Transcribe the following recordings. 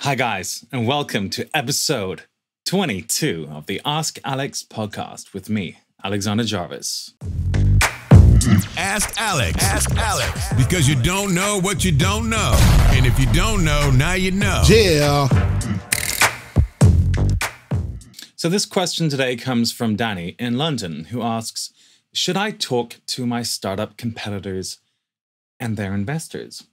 Hi, guys, and welcome to episode 22 of the Ask Alex podcast with me, Alexander Jarvis. Ask Alex. Ask Alex. Because you don't know what you don't know. And if you don't know, now you know. Yeah. So this question today comes from Danny in London, who asks, should I talk to my startup competitors and their investors?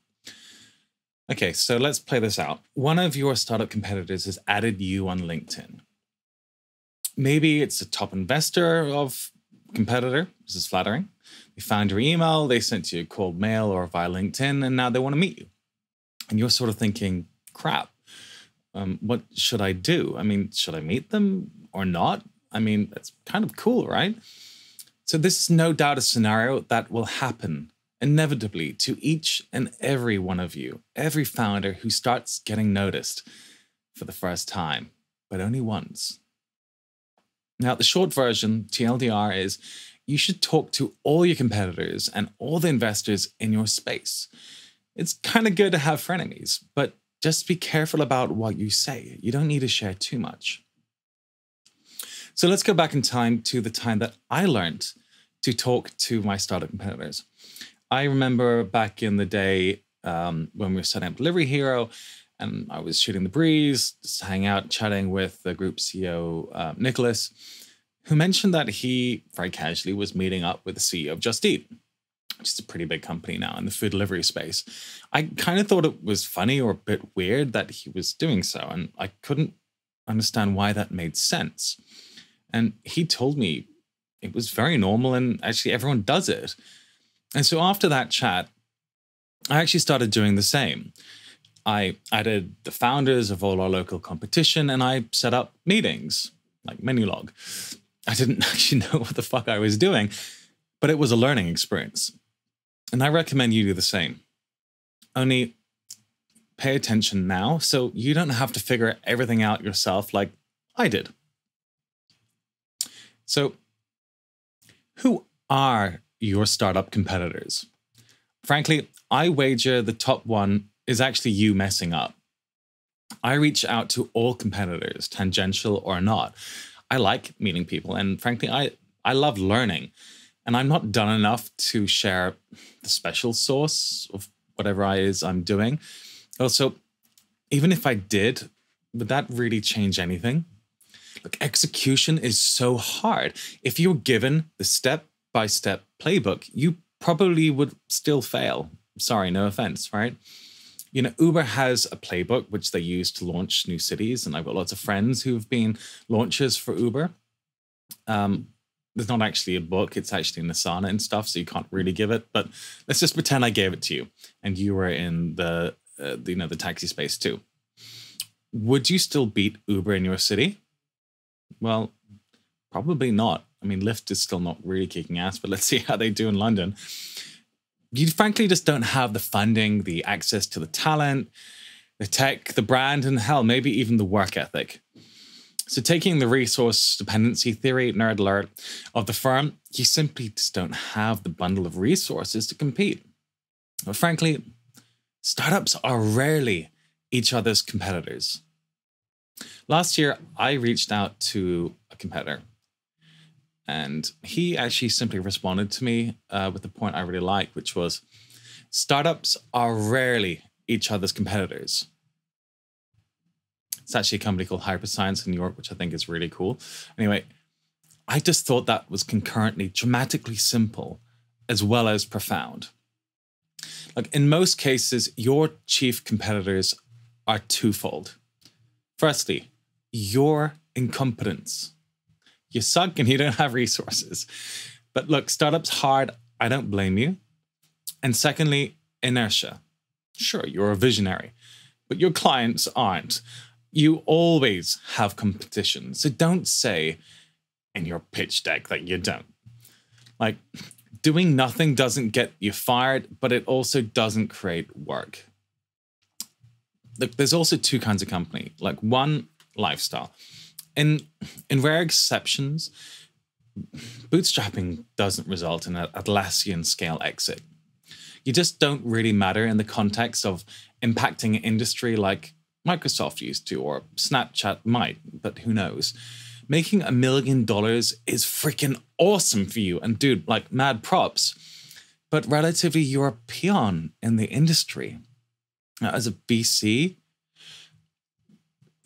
Okay, so let's play this out. One of your startup competitors has added you on LinkedIn. Maybe it's a top investor of competitor. This is flattering. They found your email, they sent you a cold mail or via LinkedIn, and now they want to meet you. And you're sort of thinking, crap, what should I do? I mean, should I meet them or not? I mean, that's kind of cool, right? So this is no doubt a scenario that will happen inevitably to each and every one of you, every founder who starts getting noticed for the first time, but only once. Now, the short version, TLDR, is you should talk to all your competitors and all the investors in your space. It's kind of good to have frenemies, but just be careful about what you say. You don't need to share too much. So let's go back in time to the time that I learned to talk to my startup competitors. I remember back in the day when we were setting up Delivery Hero, and I was shooting the breeze, just hanging out, chatting with the group CEO, Nicholas, who mentioned that he very casually was meeting up with the CEO of Just Eat, which is a pretty big company now in the food delivery space. I kind of thought it was funny or a bit weird that he was doing so, and I couldn't understand why that made sense. And he told me it was very normal and actually everyone does it. And so after that chat, I actually started doing the same. I added the founders of all our local competition and I set up meetings, like Menulog. I didn't actually know what the fuck I was doing, but it was a learning experience. And I recommend you do the same. Only pay attention now so you don't have to figure everything out yourself like I did. So, who are your startup competitors? Frankly, I wager the top one is actually you messing up. I reach out to all competitors, tangential or not. I like meeting people, and frankly, I love learning. And I'm not done enough to share the special sauce of whatever I'm doing. Also, even if I did, would that really change anything? Look, execution is so hard. If you're given the step-by-step playbook, you probably would still fail. Sorry, no offense, right? You know, Uber has a playbook which they use to launch new cities, and I've got lots of friends who've been launchers for Uber. There's not actually a book, it's actually in Asana and stuff, so you can't really give it, but let's just pretend I gave it to you, and you were in the taxi space too. Would you still beat Uber in your city? Well, probably not. I mean, Lyft is still not really kicking ass, but let's see how they do in London. You frankly just don't have the funding, the access to the talent, the tech, the brand, and hell, maybe even the work ethic. So taking the resource dependency theory, nerd alert, of the firm, you simply just don't have the bundle of resources to compete. But frankly, startups are rarely each other's competitors. Last year, I reached out to a competitor, and he actually simply responded to me with the point I really liked, which was, startups are rarely each other's competitors. It's actually a company called Hyperscience in New York, which I think is really cool. Anyway, I just thought that was concurrently dramatically simple as well as profound. Like in most cases, your chief competitors are twofold. Firstly, your incompetence. You suck and you don't have resources. But look, startup's hard. I don't blame you. And secondly, inertia. Sure, you're a visionary, but your clients aren't. You always have competition. So don't say in your pitch deck that you don't. Like, doing nothing doesn't get you fired, but it also doesn't create work. Look, there's also two kinds of company. Like one, lifestyle. In rare exceptions, bootstrapping doesn't result in an Atlassian scale exit. You just don't really matter in the context of impacting an industry like Microsoft used to, or Snapchat might, but who knows? Making $1 million is freaking awesome for you. And dude, like, mad props. But relatively, you're a peon in the industry. Now, as a VC,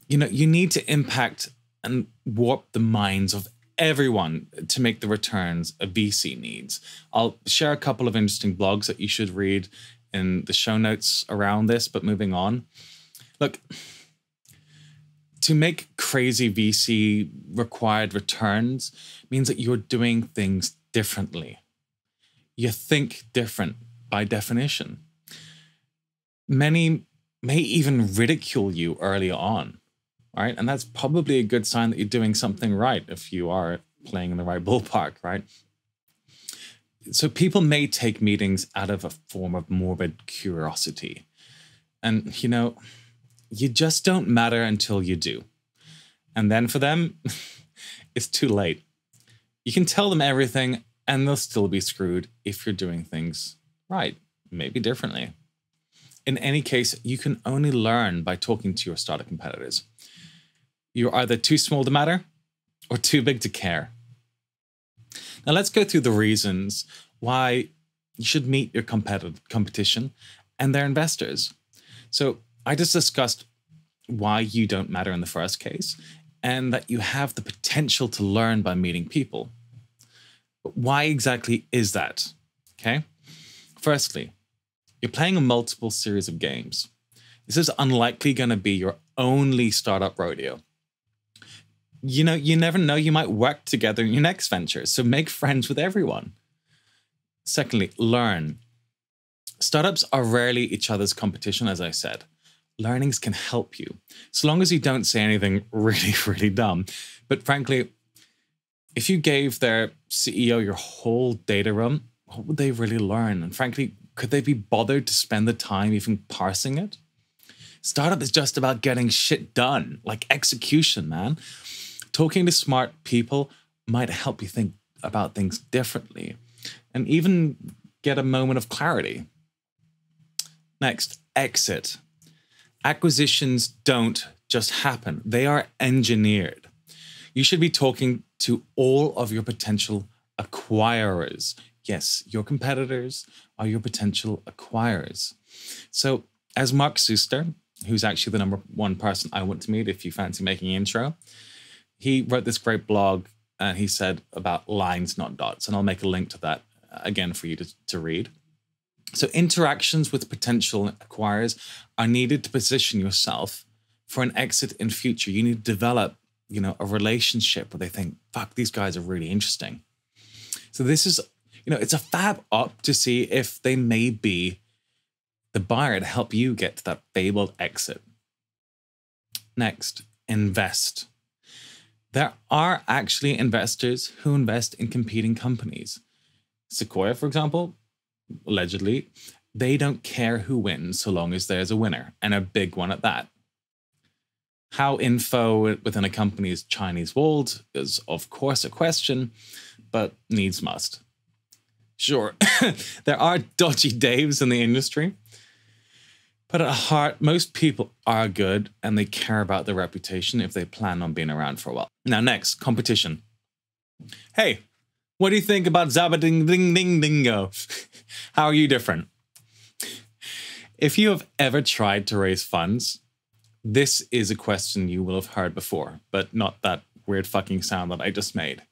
you know, you need to impact and warp the minds of everyone to make the returns a VC needs. I'll share a couple of interesting blogs that you should read in the show notes around this, but moving on. Look, to make crazy VC required returns means that you're doing things differently. You think different by definition. Many may even ridicule you early on, right? And that's probably a good sign that you're doing something right if you are playing in the right ballpark, right? So people may take meetings out of a form of morbid curiosity. And, you know, you just don't matter until you do. And then for them, it's too late. You can tell them everything and they'll still be screwed if you're doing things right, maybe differently. In any case, you can only learn by talking to your startup competitors. You're either too small to matter or too big to care. Now let's go through the reasons why you should meet your competition and their investors. So I just discussed why you don't matter in the first case and that you have the potential to learn by meeting people. But why exactly is that? Okay. Firstly, you're playing a multiple series of games. This is unlikely going to be your only startup rodeo. You know, you never know, you might work together in your next venture, so make friends with everyone. Secondly, learn. Startups are rarely each other's competition, as I said. Learnings can help you, so long as you don't say anything really, really dumb. But frankly, if you gave their CEO your whole data room, what would they really learn? And frankly, could they be bothered to spend the time even parsing it? Startup is just about getting shit done, like execution, man. Talking to smart people might help you think about things differently and even get a moment of clarity. Next, exit. Acquisitions don't just happen. They are engineered. You should be talking to all of your potential acquirers. Yes, your competitors are your potential acquirers. So as Mark Suster, who's actually the #1 person I want to meet if you fancy making an intro, he wrote this great blog and he said about lines, not dots. And I'll make a link to that again for you to read. So interactions with potential acquirers are needed to position yourself for an exit in future. You need to develop, you know, a relationship where they think, fuck, these guys are really interesting. So this is, you know, it's a fab up to see if they may be the buyer to help you get to that fabled exit. Next, invest. There are actually investors who invest in competing companies. Sequoia, for example, allegedly, they don't care who wins so long as there's a winner, and a big one at that. How info within a company is Chinese walled is, of course, a question, but needs must. Sure, there are dodgy Daves in the industry, but at heart, most people are good and they care about their reputation if they plan on being around for a while. Now, next, competition. Hey, what do you think about Zabading Ding Ding Dingo? How are you different? If you have ever tried to raise funds, this is a question you will have heard before, but not that weird fucking sound that I just made.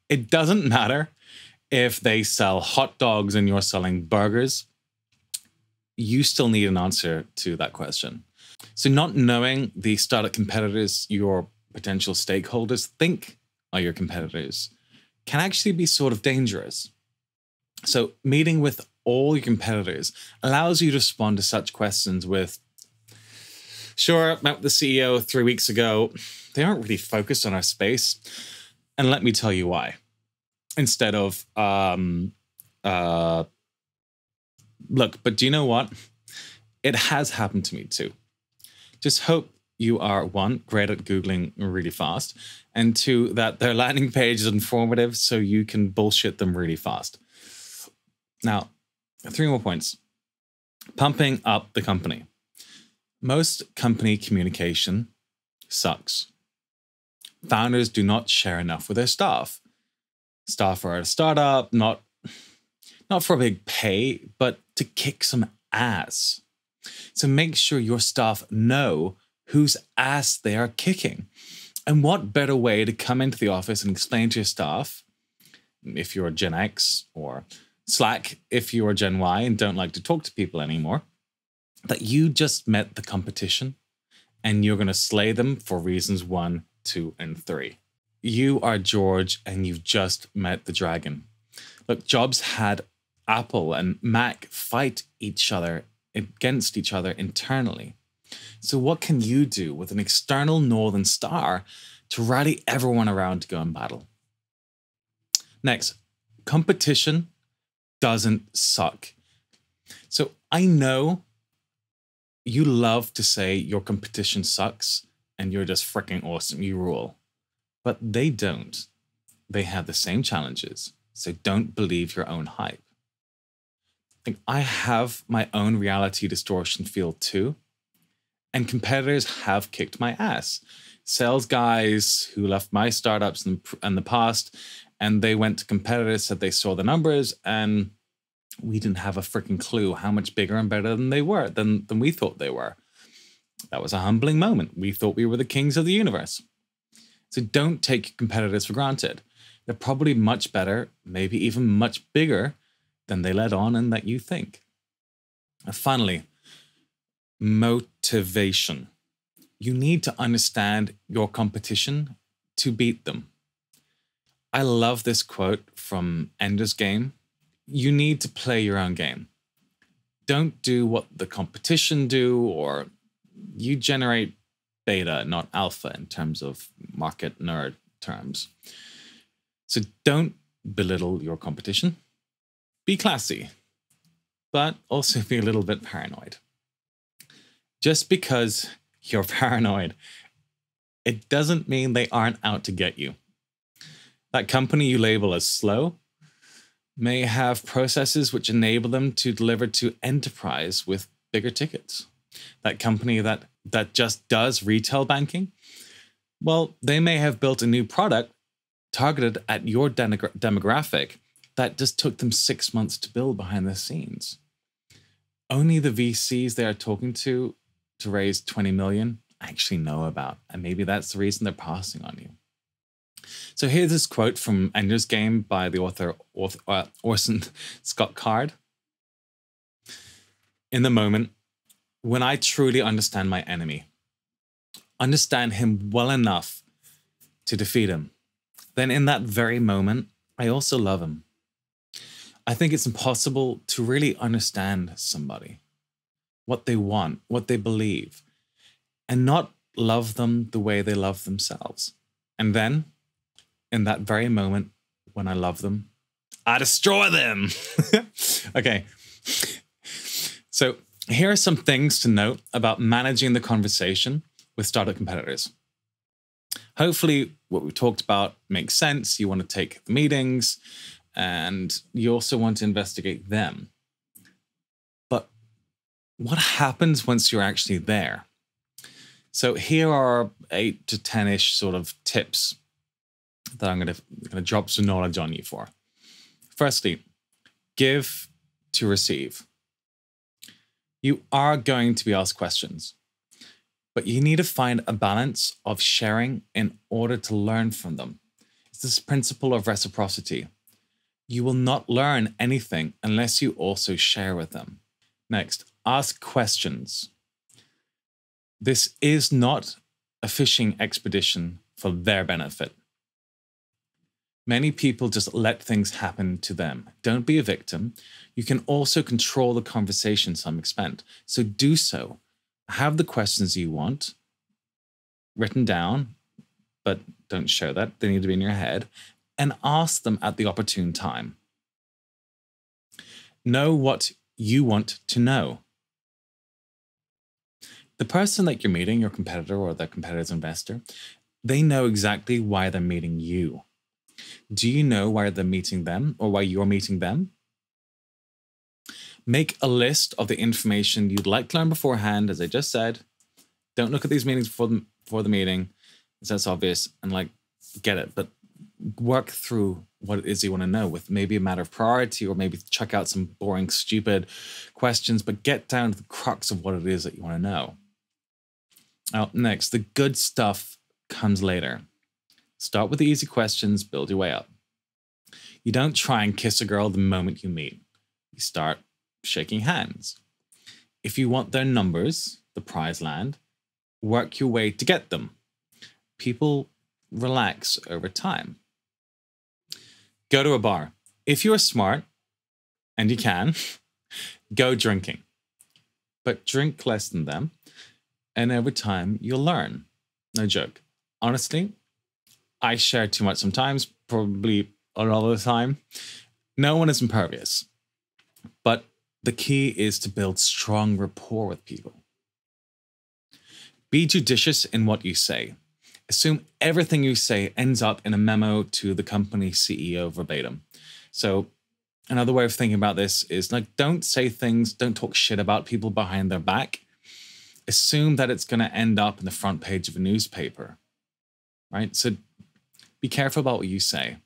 It doesn't matter if they sell hot dogs and you're selling burgers. You still need an answer to that question. So not knowing the startup competitors your potential stakeholders think are your competitors can actually be sort of dangerous. So meeting with all your competitors allows you to respond to such questions with, sure, met with the CEO 3 weeks ago. They aren't really focused on our space. And let me tell you why. Instead of, look, but do you know what? It has happened to me too. Just hope you are, 1, great at Googling really fast, and 2, that their landing page is informative so you can bullshit them really fast. Now, 3 more points. Pumping up the company. Most company communication sucks. Founders do not share enough with their staff. Staff are at a startup, not for a big pay, but to kick some ass. So make sure your staff know whose ass they are kicking. And what better way to come into the office and explain to your staff, if you're Gen X, or Slack if you're Gen Y and don't like to talk to people anymore, that you just met the competition and you're going to slay them for reasons 1, 2, and 3. You are George and you've just met the dragon. Look, Jobs had Apple and Mac fight each other against each other internally. So what can you do with an external Northern Star to rally everyone around to go in battle? Next, competition doesn't suck. So I know you love to say your competition sucks and you're just freaking awesome, you rule. But they don't. They have the same challenges. So don't believe your own hype. I have my own reality distortion field too. And competitors have kicked my ass. Sales guys who left my startups in the past, and they went to competitors, said they saw the numbers, and we didn't have a freaking clue how much bigger and better than they were, than we thought they were. That was a humbling moment. We thought we were the kings of the universe. So don't take competitors for granted. They're probably much better, maybe even much bigger than they let on and that you think. And finally, motivation. You need to understand your competition to beat them. I love this quote from Ender's Game. You need to play your own game. Don't do what the competition do, or you generate beta, not alpha in terms of market nerd terms. So don't belittle your competition. Be classy, but also be a little bit paranoid. Just because you're paranoid, it doesn't mean they aren't out to get you. That company you label as slow may have processes which enable them to deliver to enterprise with bigger tickets. That company that just does retail banking, well, they may have built a new product targeted at your demographic that just took them 6 months to build behind the scenes. Only the VCs they are talking to raise 20 million actually know about, and maybe that's the reason they're passing on you. So here's this quote from Ender's Game by the author Orson Scott Card. In the moment, when I truly understand my enemy, understand him well enough to defeat him, then in that very moment, I also love him. I think it's impossible to really understand somebody, what they want, what they believe, and not love them the way they love themselves. And then, in that very moment, when I love them, I destroy them. Okay. So here are some things to note about managing the conversation with startup competitors. Hopefully, what we talked about makes sense. You want to take the meetings, and you also want to investigate them. But what happens once you're actually there? So here are 8 to 10-ish sort of tips that I'm going to drop some knowledge on you for. Firstly, give to receive. You are going to be asked questions, but you need to find a balance of sharing in order to learn from them. It's this principle of reciprocity. You will not learn anything unless you also share with them. Next, ask questions. This is not a fishing expedition for their benefit. Many people just let things happen to them. Don't be a victim. You can also control the conversation to some extent. So do so. Have the questions you want written down, but don't show that. They need to be in your head. And ask them at the opportune time. Know what you want to know. The person that you're meeting, your competitor or the competitor's investor, they know exactly why they're meeting you. Do you know why they're meeting them or why you're meeting them? Make a list of the information you'd like to learn beforehand, as I just said, Don't look at these meetings before the meeting. That's obvious, and like, get it. But work through what it is you want to know with maybe a matter of priority, or maybe check out some boring, stupid questions, but get down to the crux of what it is that you want to know. Now, next, the good stuff comes later. Start with the easy questions, build your way up. You don't try and kiss a girl the moment you meet. You start shaking hands. If you want their numbers, the prize land, work your way to get them. People relax over time. Go to a bar. If you're smart, and you can, go drinking. But drink less than them, and over time, you'll learn. No joke. Honestly, I share too much sometimes, probably a lot of the time. No one is impervious. But the key is to build strong rapport with people. Be judicious in what you say. Assume everything you say ends up in a memo to the company CEO verbatim. So another way of thinking about this is like, don't say things, don't talk shit about people behind their back. Assume that it's going to end up in the front page of a newspaper, right? So be careful about what you say.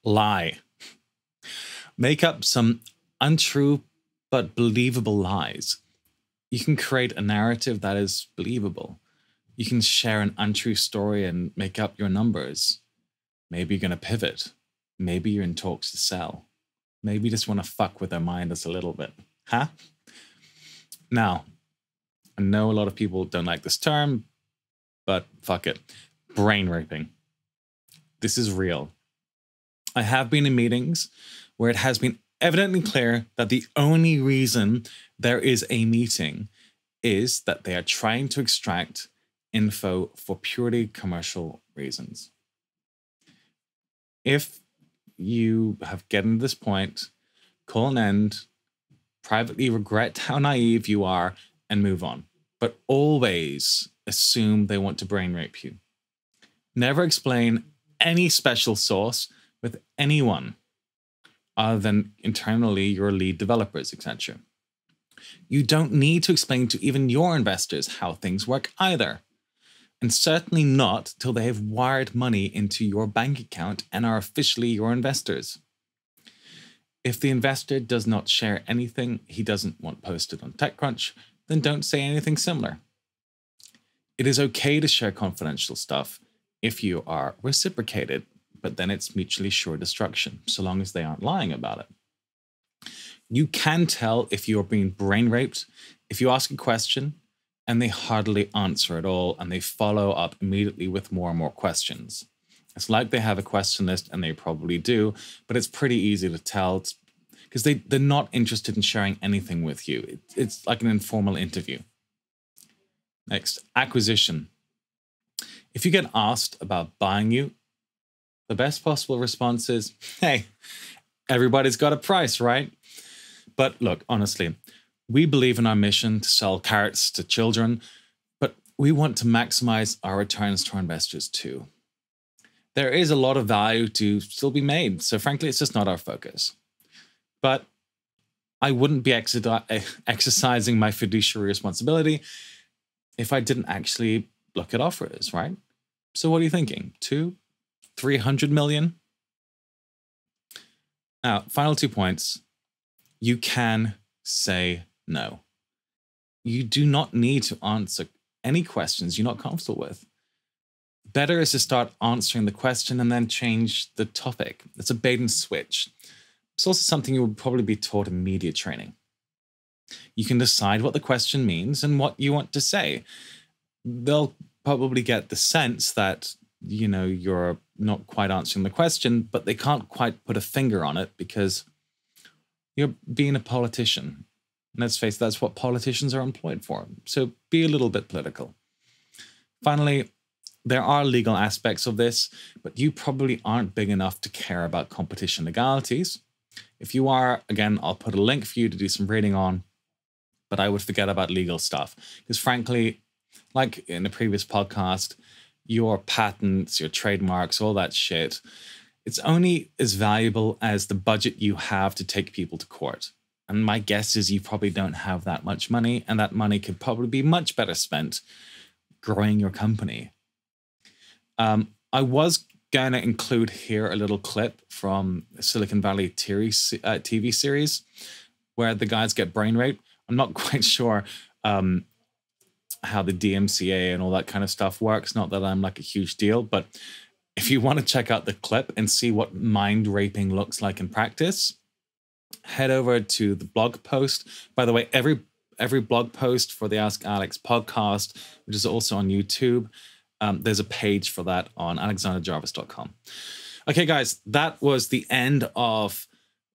Lie. Make up some untrue but believable lies. You can create a narrative that is believable. You can share an untrue story and make up your numbers. Maybe you're going to pivot. Maybe you're in talks to sell. Maybe you just want to fuck with their mind just a little bit. Huh? Now, I know a lot of people don't like this term, but fuck it. Brain raping. This is real. I have been in meetings where it has been evidently clear that the only reason there is a meeting is that they are trying to extract info for purely commercial reasons. If you have gotten to this point, call an end, privately regret how naive you are, and move on. But always assume they want to brain rape you. Never explain any special sauce with anyone other than internally your lead developers, etc. You don't need to explain to even your investors how things work either. And certainly not till they have wired money into your bank account and are officially your investors. If the investor does not share anything he doesn't want posted on TechCrunch, then don't say anything similar. It is okay to share confidential stuff if you are reciprocated, but then it's mutually assured destruction, so long as they aren't lying about it. You can tell if you are being brain raped if you ask a question and they hardly answer at all, and they follow up immediately with more and more questions. It's like they have a question list, and they probably do, but it's pretty easy to tell because they're not interested in sharing anything with you. It's like an informal interview. Next, acquisition. If you get asked about buying you, the best possible response is, hey, everybody's got a price, right? But look, honestly, we believe in our mission to sell carrots to children, but we want to maximize our returns to our investors too. There is a lot of value to still be made, so frankly, it's just not our focus. But I wouldn't be exercising my fiduciary responsibility if I didn't actually look at offers, right? So what are you thinking? 200, 300 million? Now, final 2 points. You can say no. You do not need to answer any questions you're not comfortable with. Better is to start answering the question and then change the topic. It's a bait and switch. It's also something you will probably be taught in media training. You can decide what the question means and what you want to say. They'll probably get the sense that, you're not quite answering the question, but they can't quite put a finger on it because you're being a politician. And let's face it, that's what politicians are employed for. So be a little bit political. Finally, there are legal aspects of this, but you probably aren't big enough to care about competition legalities. If you are, again, I'll put a link for you to do some reading on, but I would forget about legal stuff. Because frankly, like in the previous podcast, your patents, your trademarks, all that shit, it's only as valuable as the budget you have to take people to court. And my guess is you probably don't have that much money, and that money could probably be much better spent growing your company. I was going to include here a little clip from Silicon Valley TV series where the guys get brain raped. I'm not quite sure how the DMCA and all that kind of stuff works. Not that I'm like a huge deal, but if you want to check out the clip and see what mind raping looks like in practice, head over to the blog post. By the way, every blog post for the Ask Alex podcast, which is also on YouTube, there's a page for that on alexanderjarvis.com. Okay, guys, that was the end of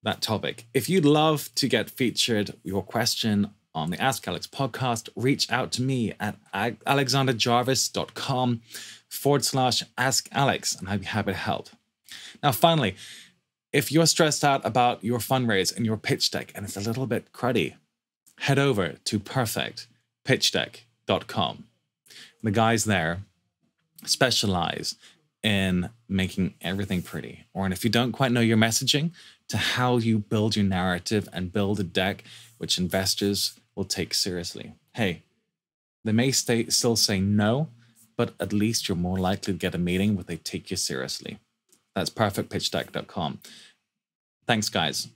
that topic. If you'd love to get featured your question on the Ask Alex podcast, reach out to me at alexanderjarvis.com/Ask Alex, and I'd be happy to help. Now, finally, if you're stressed out about your fundraise and your pitch deck and it's a little bit cruddy, head over to perfectpitchdeck.com. The guys there specialize in making everything pretty. Or if you don't quite know your messaging, to how you build your narrative and build a deck which investors will take seriously. Hey, they may still say no, but at least you're more likely to get a meeting where they take you seriously. That's perfectpitchdeck.com. Thanks, guys.